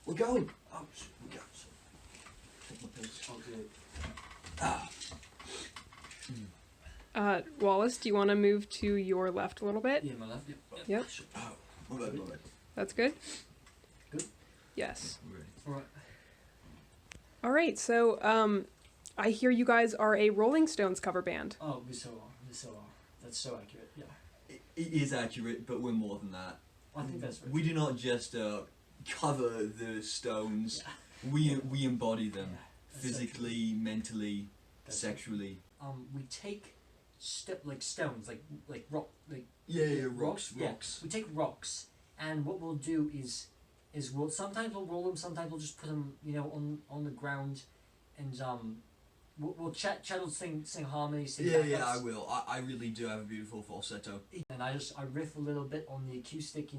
We're going. Oh, we go. Take my pills. I'll do it. Wallace, do you want to move to your left a little bit? Yeah, my left. Yep. Oh, my bad. That's good? Good? Yes. We're ready. Alright. Alright, so, I hear you guys are a Rolling Stones cover band. Oh, we so are. That's so accurate, yeah. It is accurate, but we're more than that. I think that's right. We do not just cover the Stones. Yeah. We embody them Yeah, that's physically, mentally, That's sexually. We take like stones, like rock, like Yeah, rocks. Yeah, we take rocks, and what we'll do is sometimes we'll roll them, sometimes we'll just put them, on the ground, and we'll Chet will sing harmony, sing Yeah, backups. I will. I really do have a beautiful falsetto. And I riff a little bit on the acoustic,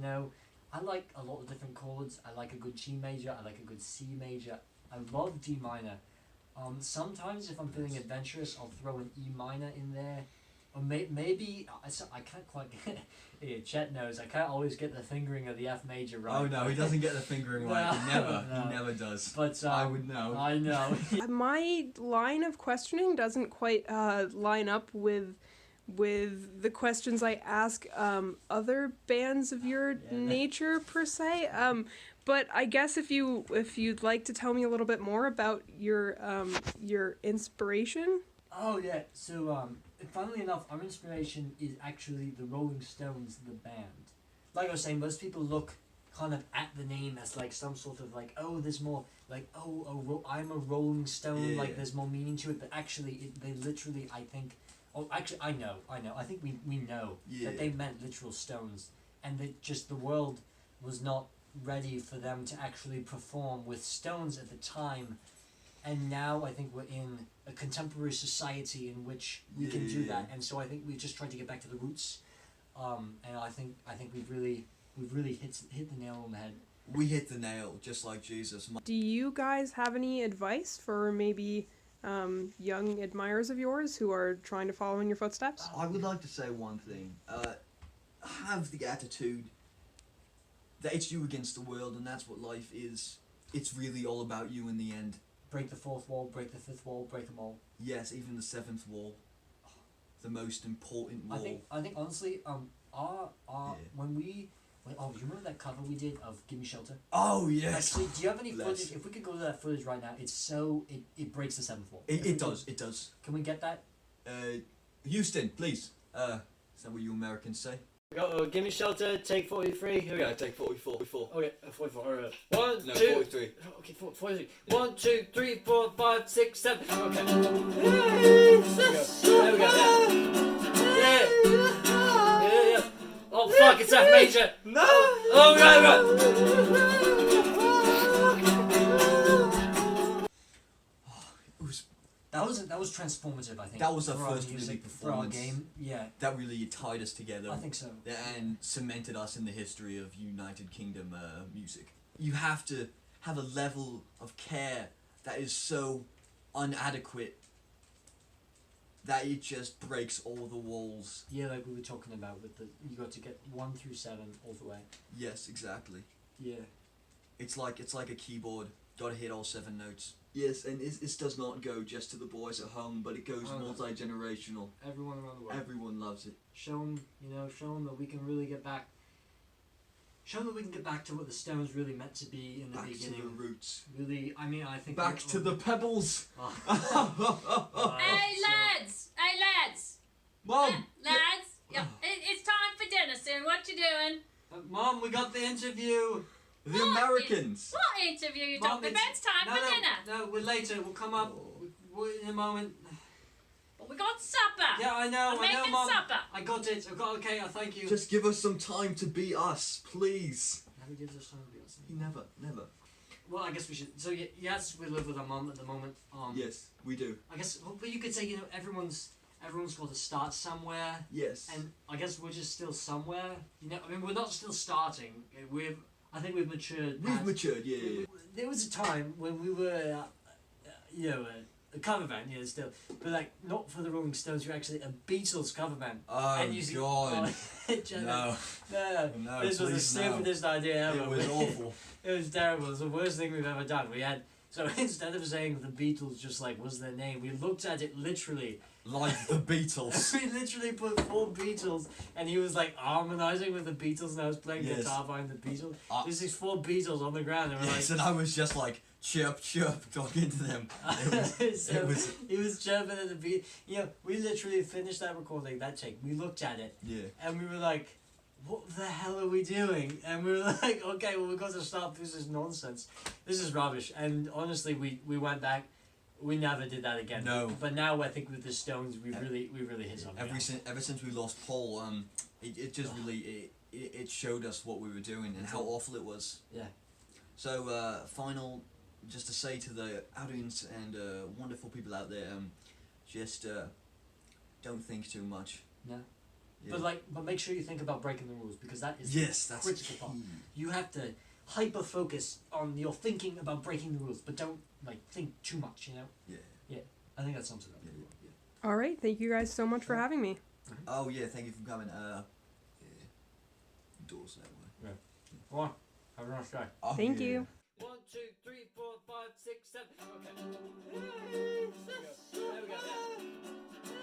I like a lot of different chords. I like a good G major, I like a good C major. I love D minor. Sometimes if I'm feeling adventurous, I'll throw an E minor in there. Or maybe, I can't quite get, yeah, Chet knows, I can't always get the fingering of the F major right. Oh no, he doesn't get the fingering right. He never. No. He never does. But I would know. I know. My line of questioning doesn't quite line up with the questions I ask other bands of your nature per se. But I guess if you'd like to tell me a little bit more about your inspiration. Oh yeah, so funnily enough, our inspiration is actually the Rolling Stones, the band. Like I was saying, most people look kind of at the name as like some sort of like, oh, there's more, like, I'm a Rolling Stone, Yeah. like there's more meaning to it, but actually, they literally, I think, I know, I think we know that they meant literal stones, and that just the world was not ready for them to actually perform with stones at the time. And now I think we're in a contemporary society in which we can do that, and so I think we just tried to get back to the roots, and I think we've really hit the nail on the head. We hit the nail, just like Jesus. Do you guys have any advice for maybe young admirers of yours who are trying to follow in your footsteps? I would like to say one thing. Have the attitude that it's you against the world, and that's what life is. It's really all about you in the end. Break the fourth wall, break the fifth wall, break them all. Yes, even the seventh wall. The most important wall. I think honestly, when you remember that cover we did of Give Me Shelter? Oh yes. Actually, do you have any footage? If we could go to that footage right now, it breaks the seventh wall. It does. Can we get that? Houston, please. Is that what you Americans say? Give Me Shelter, take 43. Here we go. Take 44. Okay, 44. Alright. 1, 2. 43. Okay, 43. 1, 2, 3, 4, 5, 6, 7. Okay. There we go. Yeah. Oh fuck! It's F major. No. Oh right. That was transformative, I think. That was our for first music, really for our performance. game. Yeah, That really tied us together. I think so. And cemented us in the history of United Kingdom music. You have to have a level of care that is so inadequate that it just breaks all the walls. Yeah, like we were talking about with you got to get 1 through 7 all the way. Yes, exactly. Yeah. It's like a keyboard. Gotta hit all 7 notes. Yes, and this does not go just to the boys at home, but it goes multi-generational. Everyone around the world. Everyone loves it. Show them that we can really get back. Show them that we can get back to what the Stones really meant to be in the beginning. Back to the roots. Really, I mean, I think. Back to the pebbles. Hey lads! Mom. Lads! Yeah, it's time for dinner soon. What you doing? Mom, we got the interview. The Americans. What interview you Mom, talking about? It's time for dinner. No, we're later. We'll come up in a moment. But we got supper. Yeah, I know, making Mom. supper. I got it. Okay, thank you. Just give us some time to be us, please. Never gives us time to be us. He never. Well, I guess we should. So yes, we live with our mum at the moment. Yes, we do. I guess, but you could say everyone's got to start somewhere. Yes. And I guess we're just still somewhere. I mean, we're not still starting. I think we've matured. We've matured, yeah. There was a time when we were, a a cover band, yeah, still, but like not for the Rolling Stones. You're actually a Beatles cover band. Oh and you see, God! no, No, this was the please, no. stupidest idea ever. It was awful. It was terrible. It was the worst thing we've ever done. We had so instead of saying the Beatles, just like was their name, we looked at it literally. Like the Beatles. We literally put 4 Beatles, and he was like harmonizing with the Beatles, and I was playing Yes. guitar behind the Beatles. There's these 4 Beatles on the ground, and we're Yes, and I was just like chirp, chirp, talking to them. so it was. he was chirping at the beat. You know, we literally finished that recording, that take. We looked at it, Yeah. and we were like, what the hell are we doing? And we were like, okay, well, we've got to stop. This is nonsense. This is rubbish. And honestly, we went back. We never did that again. No. But now I think with the Stones, we really hit something. Ever since we lost Paul, it just really it showed us what we were doing and how awful it was. Yeah. So final, just to say to the audience and wonderful people out there, just don't think too much. No. Yeah. But make sure you think about breaking the rules, because that is that's critical part. You have to hyper focus on your thinking about breaking the rules, but don't like think too much. You know. Yeah. Yeah. I think that sums it up. Yeah. All right, thank you guys so much for having me. Oh yeah, thank you for coming. Yeah. Doors that way. Go on. Have a nice day. Oh, Thank yeah. you. 1, 2, 3, 4, 5, 6, 7. Okay. There we go.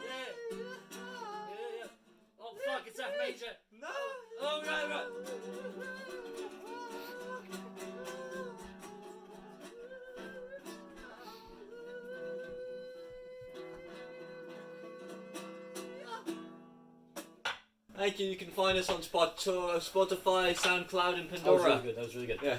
Yeah. Oh fuck! It's F major. No. Oh right. Thank you. You can find us on Spotify, SoundCloud, and Pandora. That was really good. Yeah.